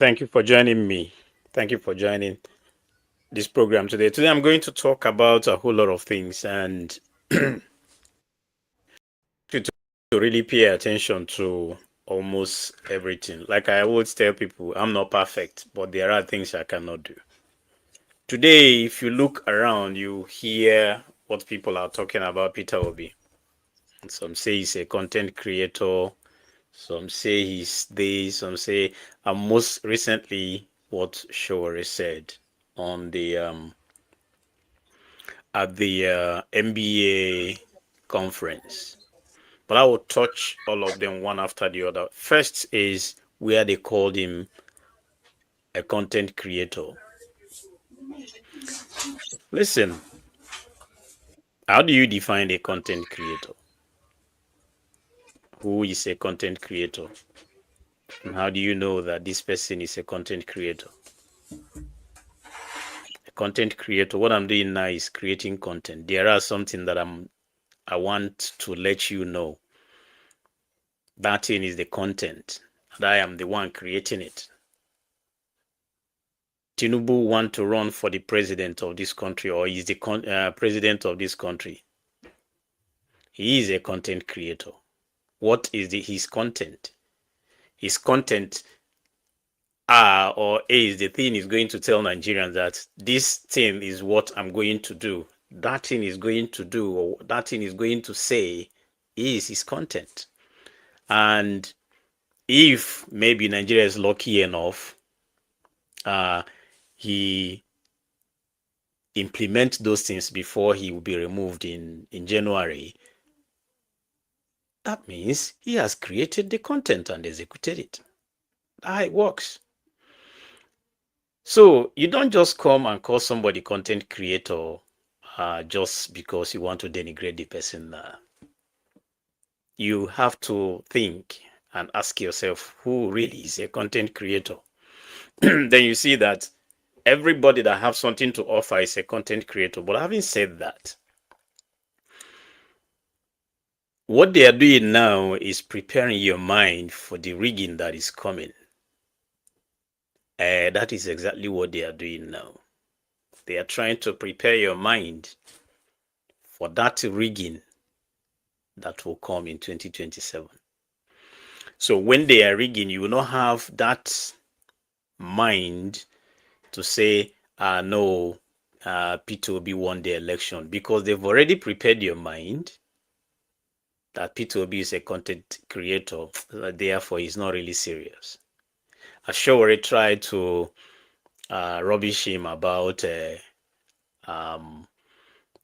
Thank you for joining me. Thank you for joining this program today. Today, I'm going to talk about a whole lot of things and to really pay attention to almost everything. Like I always tell people, I'm not perfect, but there are things I cannot do. Today, if you look around, you hear what people are talking about Peter Obi. Some say he's a content creator, some say he's this, some say, and most recently, what Shore said on the at the MBA conference. But I will touch all of them one after the other. First is where they called him a content creator. Listen, how do you define a content creator? Who is a content creator? And how do you know that this person is a content creator? A content creator, what I'm doing now is creating content. There are something that I want to let you know. That thing is the content, and I am the one creating it. Tinubu want to run for the president of this country, or is the president of this country. He is a content creator. What is his content? His content or is the thing is going to tell Nigerians that this thing is what I'm going to do. That thing is going to do, or that thing is going to say, is his content. And if maybe Nigeria is lucky enough, he implement those things before he will be removed in January, that means he has created the content and executed it. That's how it works. So you don't just come and call somebody content creator just because you want to denigrate the person. You have to think and ask yourself who really is a content creator. Then you see that everybody that have something to offer is a content creator. But having said that, what they are doing now is preparing your mind for the rigging that is coming. That is exactly what they are doing now. They are trying to prepare your mind for that rigging that will come in 2027. So when they are rigging, you will not have that mind to say, no, Peter Obi won the election, because they've already prepared your mind that Peter Obi is a content creator, therefore he's not really serious. Ashore tried to rubbish him about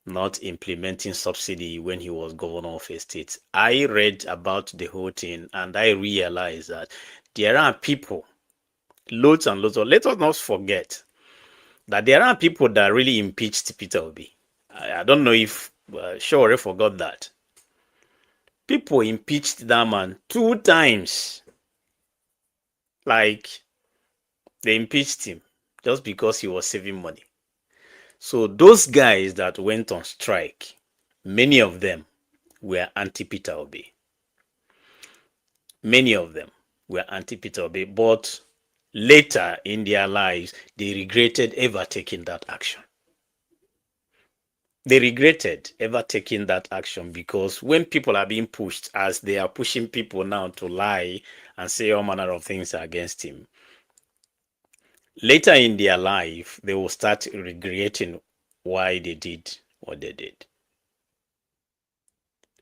not implementing subsidy when he was governor of a state. I read about the whole thing and I realized that there are people, loads and loads of, let us not forget that there are people that really impeached Peter Obi. I don't know if Shore forgot that. People impeached that man 2 times. Like, they impeached him just because he was saving money. So those guys that went on strike, many of them were anti-Peter Obi. Many of them were anti-Peter Obi, but later in their lives, they regretted ever taking that action. They regretted ever taking that action, because when people are being pushed, as they are pushing people now to lie and say all manner of things against him, later in their life, they will start regretting why they did what they did.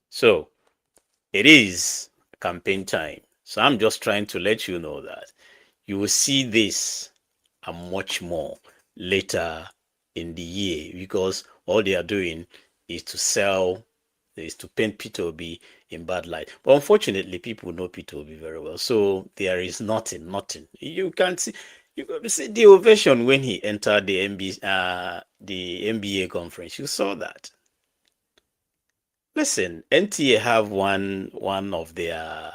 So it is campaign time. So I'm just trying to let you know that you will see this and much more later in the year, because all they are doing is to sell, is to paint Peter Obi in bad light. But unfortunately, people know Peter Obi very well. So there is nothing. You can see, you can see the ovation when he entered the MBA conference. You saw that. Listen, NTA have one of their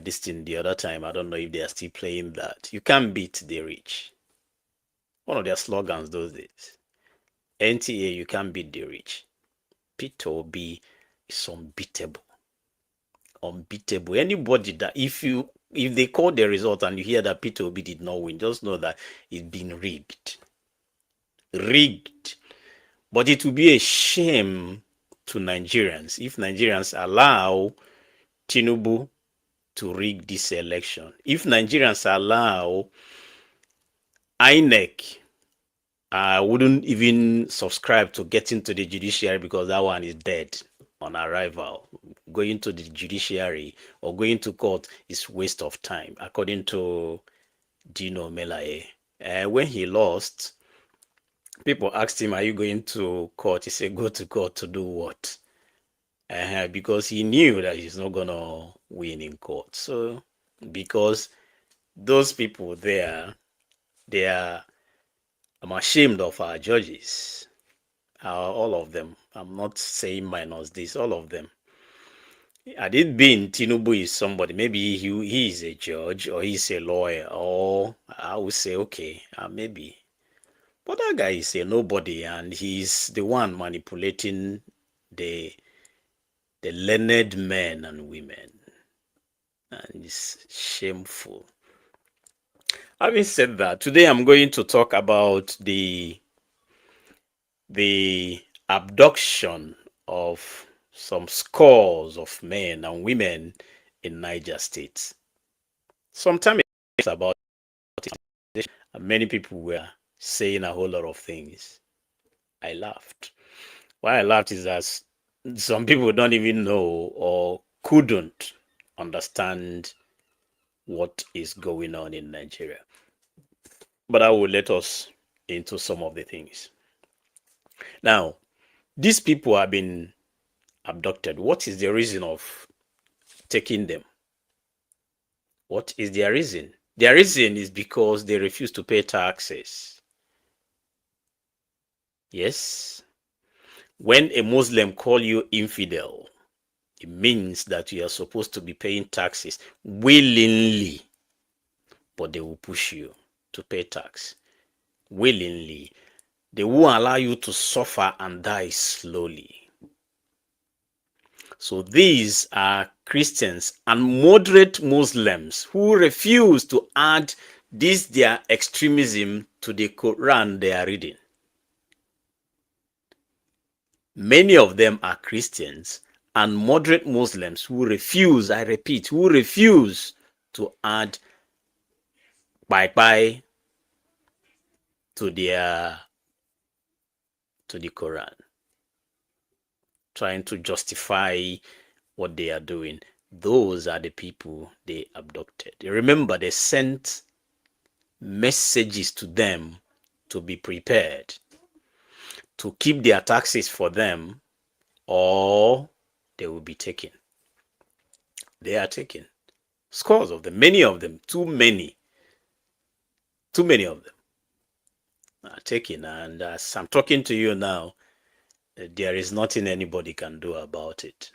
this thing the other time. I don't know if they are still playing that. You can't beat the rich. One of their slogans those days. NTA, you can't beat the rich. Peter Obi is unbeatable. Unbeatable. Anybody that, if you if they call the result and you hear that Peter Obi did not win, just know that it's been rigged. Rigged. But it will be a shame to Nigerians if Nigerians allow Tinubu to rig this election. If Nigerians allow INEC, I wouldn't even subscribe to getting to the judiciary because that one is dead on arrival. Going to the judiciary or going to court is waste of time, according to Dino Melaye. When he lost, people asked him, are you going to court? He said, go to court to do what? Because he knew that he's not going to win in court. So, because those people there, I'm ashamed of our judges. All of them. I'm not saying minus this, all of them. Had it been Tinubu is somebody, maybe he is a judge or he's a lawyer, or I would say, okay, maybe. But that guy is a nobody, and he's the one manipulating the learned men and women. And it's shameful. Having said that, today I'm going to talk about the abduction of some scores of men and women in Niger State. Sometime about it, and many people were saying a whole lot of things. I laughed. Why I laughed is that some people don't even know or couldn't understand what is going on in Nigeria. But I will let us into some of the things. Now, these people have been abducted. What is the reason of taking them? What is their reason? Their reason is because they refuse to pay taxes. Yes. When a Muslim call you infidel, it means that you are supposed to be paying taxes willingly, but they will push you to pay tax willingly. They won't allow you to suffer and die slowly. So these are Christians and moderate Muslims who refuse to add this their extremism to the Quran they are reading. Many of them are Christians and moderate Muslims who refuse, I repeat, who refuse to add bye-bye to the Quran, trying to justify what they are doing. Those are the people they abducted. Remember, they sent messages to them to be prepared, to keep their taxes for them, or they will be taken. They are taken. Scores of them, many of them, too many of them are taken. And as I'm talking to you now, there is nothing anybody can do about it.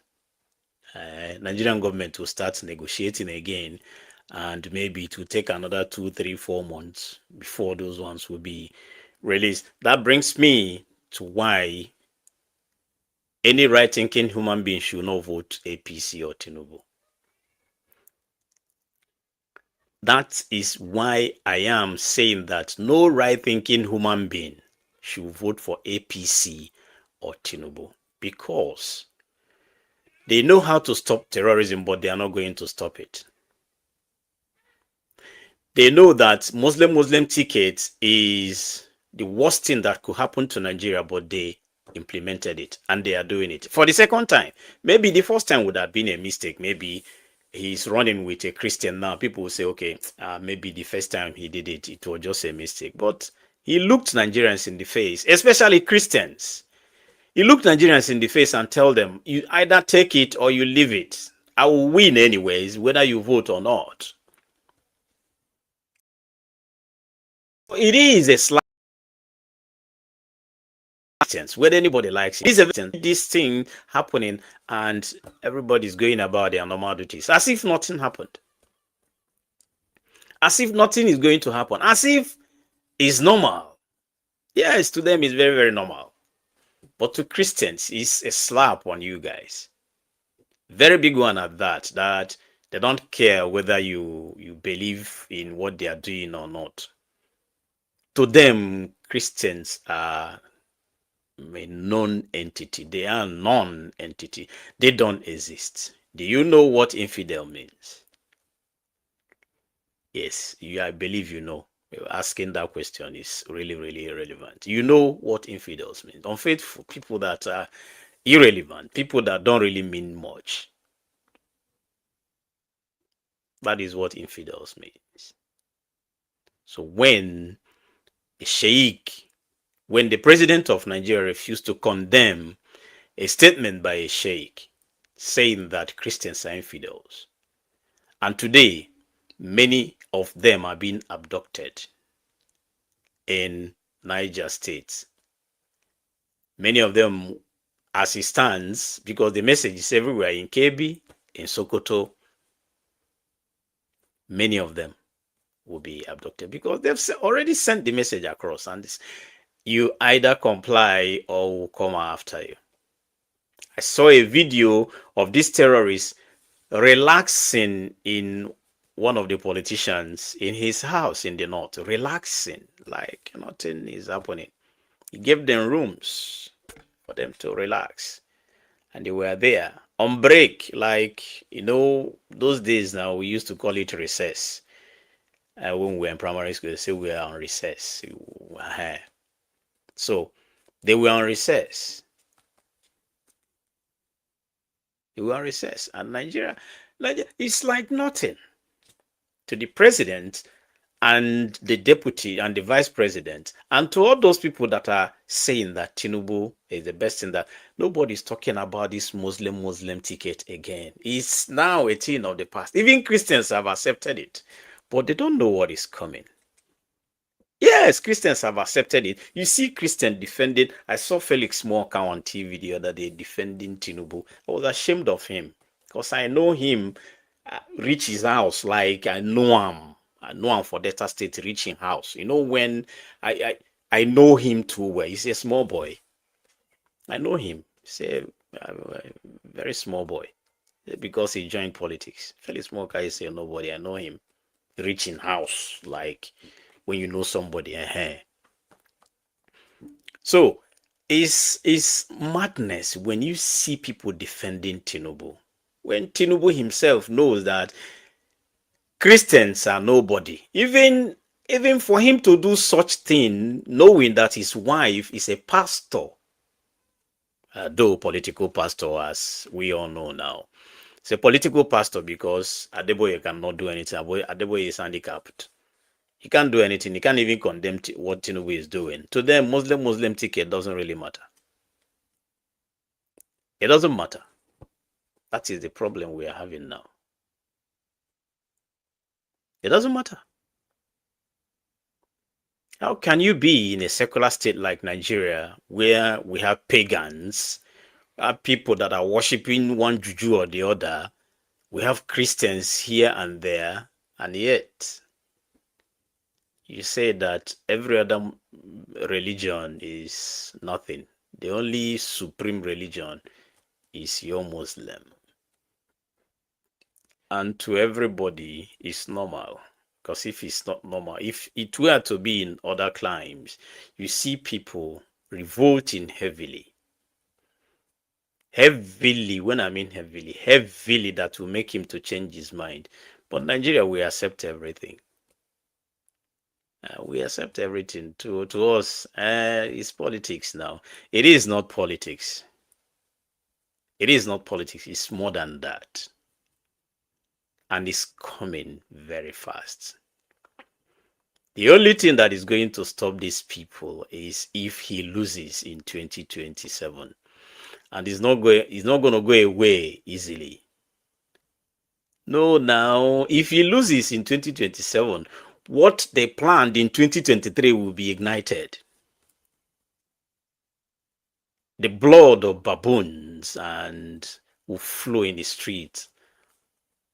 Nigerian government will start negotiating again, and maybe it will take another 2, 3, 4 months before those ones will be released. That brings me to why any right-thinking human being should not vote APC or Tinubu. That is why I am saying that no right-thinking human being should vote for APC or Tinubu, because they know how to stop terrorism, but they are not going to stop it. They know that Muslim ticket is the worst thing that could happen to Nigeria, but they implemented it and they are doing it for the second time. Maybe the first time would have been a mistake. Maybe he's running with a Christian now. People will say, okay, maybe the first time he did it, it was just a mistake. But he looked Nigerians in the face, especially Christians. He looked Nigerians in the face and tell them, you either take it or you leave it. I will win anyways, whether you vote or not. It is a slight sense, whether anybody likes it. It is this thing happening and everybody's going about their normal duties, as if nothing happened. As if nothing is going to happen. As if it's normal. Yes, to them it's very, very normal. But to Christians, it's a slap on you guys. Very big one at that They don't care whether you believe in what they are doing or not. To them, Christians are a non-entity. They are non-entity. They don't exist. Do you know what infidel means? Yes, I believe you know. Asking that question is really, really irrelevant. You know what infidels mean. Unfaithful people that are irrelevant, people that don't really mean much. That is what infidels means. So when a sheikh, when the president of Nigeria refused to condemn a statement by a sheikh saying that Christians are infidels, and today many of them are being abducted in Niger State. Many of them, as it stands, because the message is everywhere in Kebbi, in Sokoto, many of them will be abducted because they've already sent the message across, and you either comply or will come after you. I saw a video of these terrorists relaxing in one of the politicians in his house in the north, relaxing like nothing is happening. He gave them rooms for them to relax, and they were there on break, like, those days now we used to call it recess. When we were in primary school, they say we are on recess. So they were on recess. They were on recess, and Nigeria, it's like nothing to the president and the deputy and the vice president, and to all those people that are saying that Tinubu is the best in that. Nobody's talking about this Muslim ticket again. It's now a thing of the past. Even Christians have accepted it, but they don't know what is coming. Yes, Christians have accepted it. You see Christian defending. I saw Felix Morka on TV the other day defending Tinubu. I was ashamed of him because I know him reach his house like I know him. I know him for Delta State reaching house. When I know him too well. He's a small boy. I know him. He's a very small boy because he joined politics. Felix Morka is a nobody. I know him reaching house like when you know somebody. So it's madness when you see people defending Tinubu. When Tinubu himself knows that Christians are nobody. Even for him to do such thing, knowing that his wife is a pastor, though political pastor, as we all know now. It's a political pastor because Adeboye cannot do anything. Adeboye is handicapped. He can't do anything. He can't even condemn what Tinubu is doing. To them, Muslim ticket doesn't really matter. It doesn't matter. That is the problem we are having now. It doesn't matter. How can you be in a secular state like Nigeria where we have pagans, people that are worshiping one juju or the other, we have Christians here and there, and yet you say that every other religion is nothing. The only supreme religion is your Muslim. And to everybody, it's normal. Because if it's not normal, if it were to be in other climes, you see people revolting heavily. Heavily, when I mean heavily that will make him to change his mind. But Nigeria, we accept everything. We accept everything. To us, it's politics now. It is not politics. It is not politics. It's more than that. And it's coming very fast. The only thing that is going to stop these people is if he loses in 2027. And he's not going to go away easily. No, now, if he loses in 2027, what they planned in 2023 will be ignited. The blood of baboons and will flow in the streets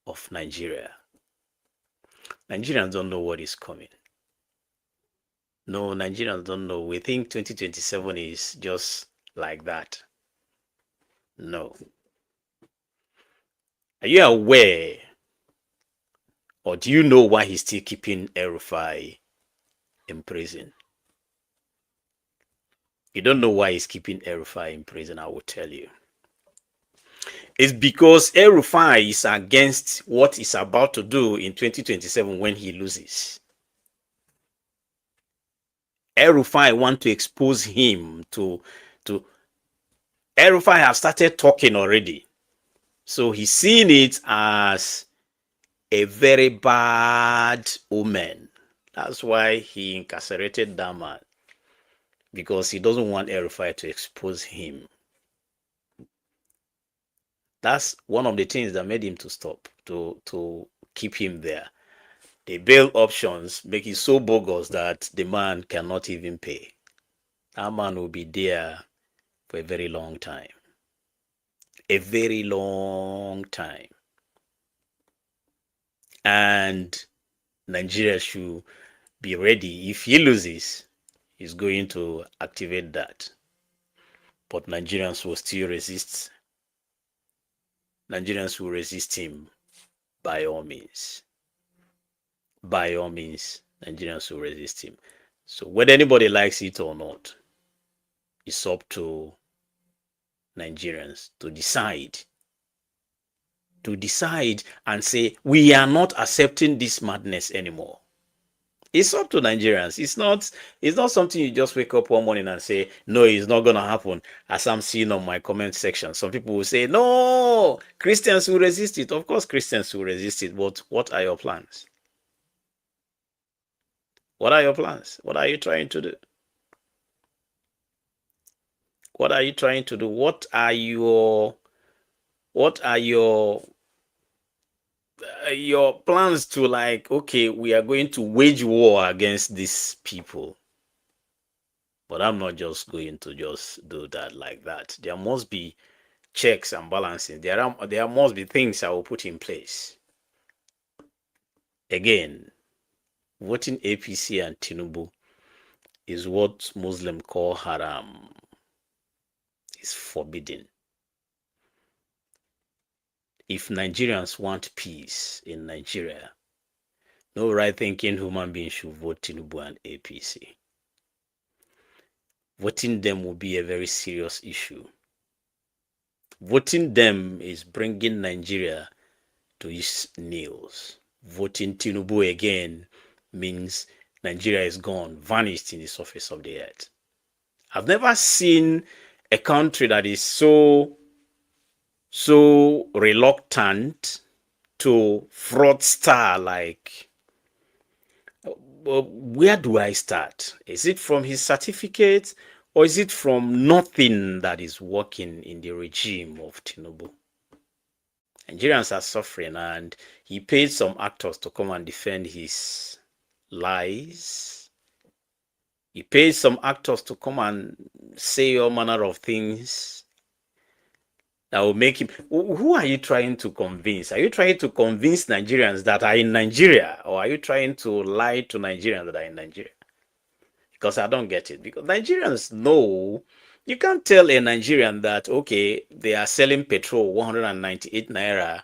of Nigeria. Nigerians don't know what is coming. No, Nigerians don't know. We think 2027 is just like that. No. Are you aware Or do you know why he's still keeping El-Rufai in prison? You don't know why he's keeping El-Rufai in prison, I will tell you. It's because El-Rufai is against what he's about to do in 2027 when he loses. El-Rufai want to expose him to El-Rufai have started talking already. So he's seeing it as a very bad omen. That's why he incarcerated that man, because he doesn't want El-Rufai to expose him. That's one of the things that made him to stop, to keep him there. The bail options make it so bogus that the man cannot even pay. That man will be there for a very long time. A very long time. And Nigeria should be ready. If he loses, he's going to activate that. But Nigerians will still resist. Nigerians will resist him by all means. By all means, Nigerians will resist him. So whether anybody likes it or not, it's up to Nigerians to decide. To decide and say, we are not accepting this madness anymore. It's up to Nigerians. It's not something you just wake up one morning and say, no, it's not going to happen. As I'm seeing on my comment section, some people will say, no, Christians will resist it. Of course, Christians will resist it. But what are your plans? What are your plans? What are you trying to do? What are you trying to do? What are your plans to, like, okay, we are going to wage war against these people? But I'm not just going to just do that like that. There must be checks and balances. There must be things I will put in place. Again, voting APC and Tinubu is what Muslims call haram. It's forbidden. If Nigerians want peace in Nigeria, no right-thinking human being should vote Tinubu and APC. Voting them will be a very serious issue. Voting them is bringing Nigeria to its knees. Voting Tinubu again means Nigeria is gone, vanished in the surface of the earth. I've never seen a country that is so reluctant to fraudster like. Where do I start? Is it from his certificate, or is it from nothing that is working in the regime of Tinubu? Nigerians are suffering, and he paid some actors to come and defend his lies. He paid some actors to come and say all manner of things that will make him. Who are you trying to convince? Are you trying to convince Nigerians that are in Nigeria, or are you trying to lie to Nigerians that are in Nigeria? Because I don't get it. Because Nigerians know, you can't tell a Nigerian that, okay, they are selling petrol 198 naira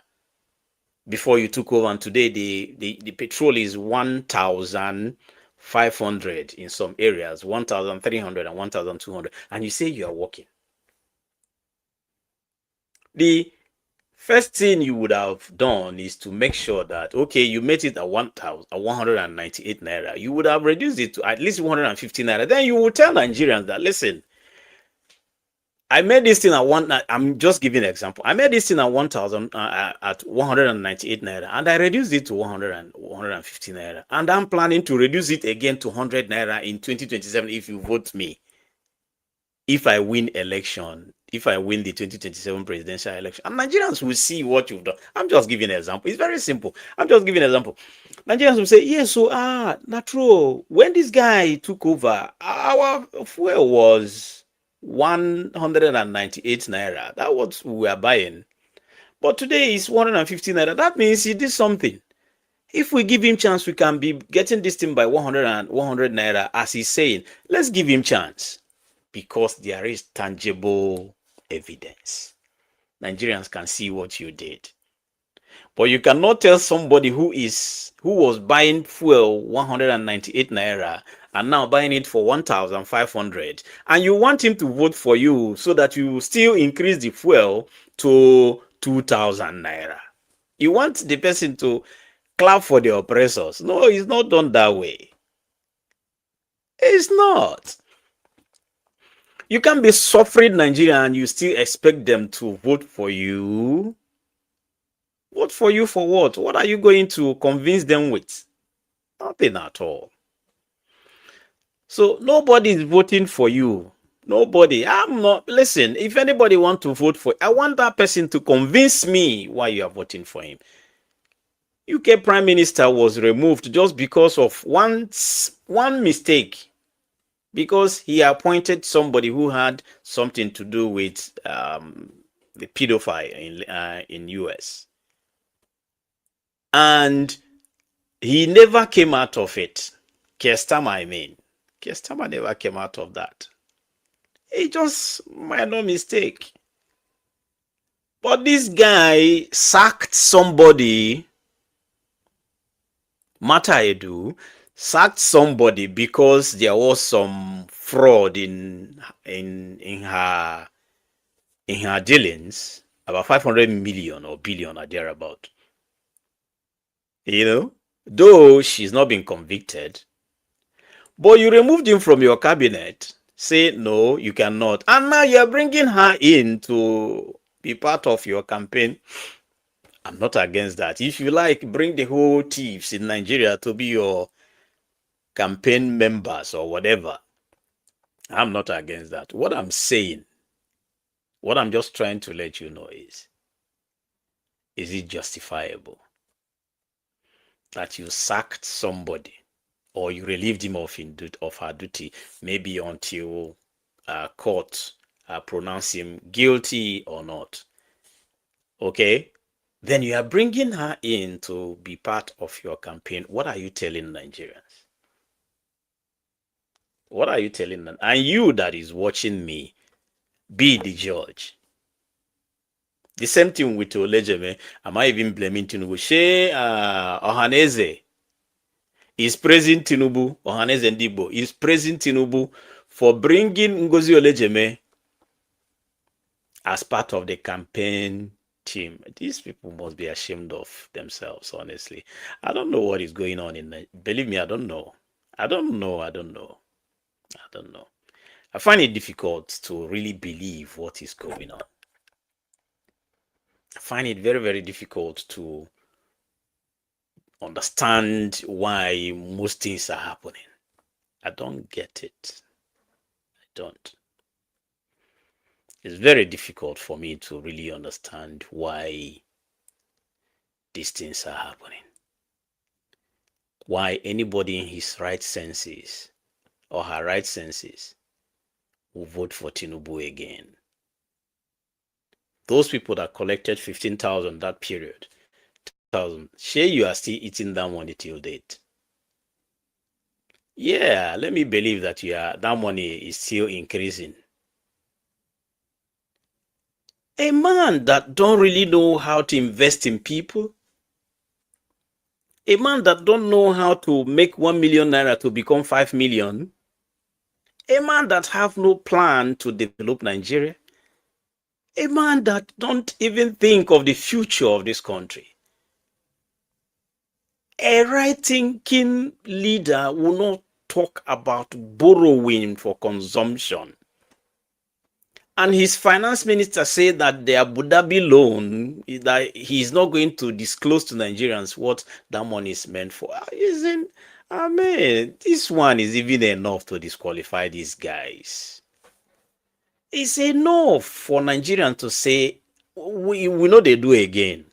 before you took over, and today the petrol is 1,500 in some areas, 1,300 and 1,200, and you say you are working. The first thing you would have done is to make sure that, okay, you made it at 198 naira. You would have reduced it to at least 150 naira. Then you will tell Nigerians that, listen, I made this thing at I'm just giving an example. I made this thing at 1,000 at 198 naira, and I reduced it to 150 naira. And I'm planning to reduce it again to 100 naira in 2027 if you vote me. If I win election, if I win the 2027 presidential election, and Nigerians will see what you've done. I'm just giving an example. It's very simple. I'm just giving an example. Nigerians will say, yes, so not true. When this guy took over, our fuel was 198 naira. That's what we are buying. But today it's 150 naira. That means he did something. If we give him chance, we can be getting this thing by 100 naira, as he's saying. Let's give him chance. Because there is tangible evidence. Nigerians can see what you did. But you cannot tell somebody who was buying fuel 198 naira and now buying it for 1,500, and you want him to vote for you so that you still increase the fuel to 2,000 naira. You want the person to clap for the oppressors. No, it's not done that way. It's not. You can't be suffering Nigeria and you still expect them to vote for you. Vote for you for what? What are you going to convince them with? Nothing at all. So nobody is voting for you. Nobody. I'm not. Listen, if anybody wants to vote for, I want that person to convince me why you are voting for him. UK Prime Minister was removed just because of one mistake. Because he appointed somebody who had something to do with the pedophile in US. And he never came out of it. Keir Starmer, I mean. Keir Starmer never came out of that. It just minor mistake. But this guy sacked somebody, Mata Edu, sacked somebody because there was some fraud in her dealings, about 500 million or billion or thereabout. You know, though she's not been convicted, but you removed him from your cabinet. Say no, you cannot, and now you're bringing her in to be part of your campaign. I'm not against that. If you like, bring the whole thieves in Nigeria to be your campaign members or whatever. I'm not against that. What I'm saying, what I'm just trying to let you know is it justifiable that you sacked somebody or you relieved him of her duty, maybe until court pronounce him guilty or not? Okay? Then you are bringing her in to be part of your campaign. What are you telling Nigerians? What are you telling them? And you that is watching me, be the judge. The same thing with Olejeme. Am I even blaming Tinubu? She Ohaneze is praising Tinubu. Ohaneze Ndibo is praising Tinubu for bringing Ngozi Olejeme as part of the campaign team. These people must be ashamed of themselves, honestly. I don't know what is going on in the, believe me, I don't know. I don't know. I find it difficult to really believe what is going on. I find it very, very difficult to understand why most things are happening. I don't get it. I don't. It's very difficult for me to really understand why these things are happening. Why anybody in his right senses or her right senses will vote for Tinubu again. Those people that collected 15,000 that period, 2,000, sure you are still eating that money till date. Yeah, let me believe that that money is still increasing. A man that don't really know how to invest in people, a man that don't know how to make 1 million naira to become 5 million, a man that have no plan to develop Nigeria, a man that don't even think of the future of this country. A right-thinking leader will not talk about borrowing for consumption. And his finance minister said that the Abu Dhabi loan, that he's not going to disclose to Nigerians what that money is meant for. I mean, this one is even enough to disqualify these guys. It's enough for Nigerians to say, we know they do again.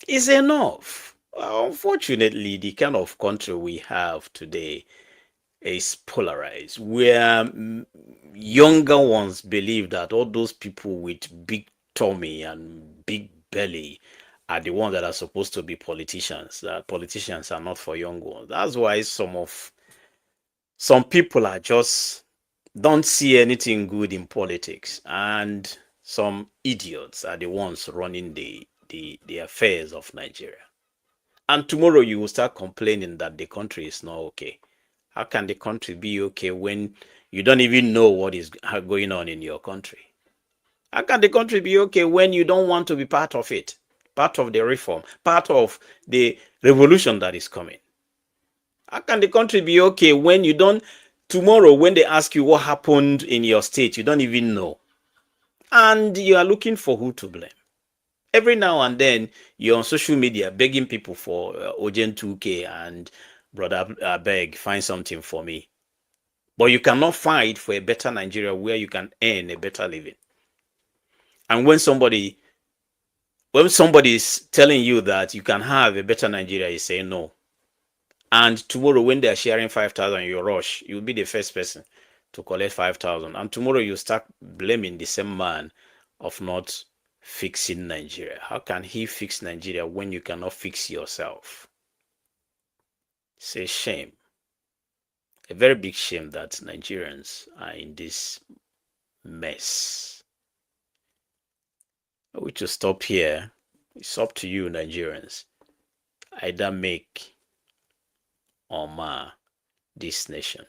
It's enough. Unfortunately, the kind of country we have today is polarized, where younger ones believe that all those people with big tummy and big belly are the ones that are supposed to be politicians. That politicians are not for young ones. That's why some people are just don't see anything good in politics, and some idiots are the ones running the the affairs of Nigeria. And tomorrow you will start complaining that the country is not okay. How can the country be okay when you don't even know what is going on in your country? How can the country be okay when you don't want to be part of it, part of the reform, part of the revolution that is coming? How can the country be okay when you don't, tomorrow when they ask you what happened in your state, you don't even know? And you are looking for who to blame. Every now and then, you're on social media begging people for Ojen 2K and brother beg, find something for me. But you cannot fight for a better Nigeria where you can earn a better living. And when somebody is telling you that you can have a better Nigeria, you say no. And tomorrow when they're sharing 5,000, you rush. You'll be the first person to collect 5,000. And tomorrow you start blaming the same man of not fixing Nigeria. How can he fix Nigeria when you cannot fix yourself? It's a shame. A very big shame that Nigerians are in this mess. We should stop here. It's up to you, Nigerians. Either make or mar this nation.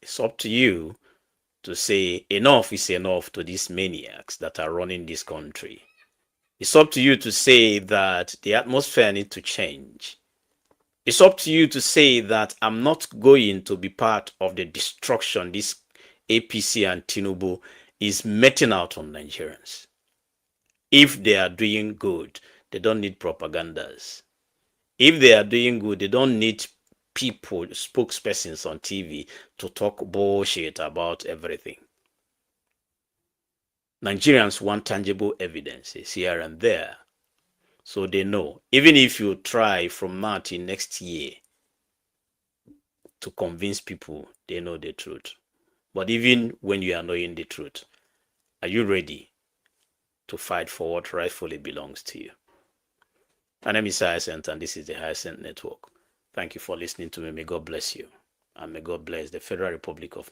It's up to you to say enough is enough to these maniacs that are running this country. It's up to you to say that the atmosphere needs to change. It's up to you to say that I'm not going to be part of the destruction this APC and Tinubu is meting out on Nigerians. If they are doing good, they don't need propagandas. If they are doing good, they don't need people, spokespersons on TV to talk bullshit about everything. Nigerians want tangible evidences here and there. So they know. Even if you try from now till next year to convince people, they know the truth. But even when you are knowing the truth, are you ready to fight for what rightfully belongs to you? My name is Hyacinth, and this is the Hyacinth Network. Thank you for listening to me. May God bless you. And may God bless the Federal Republic of Nigeria.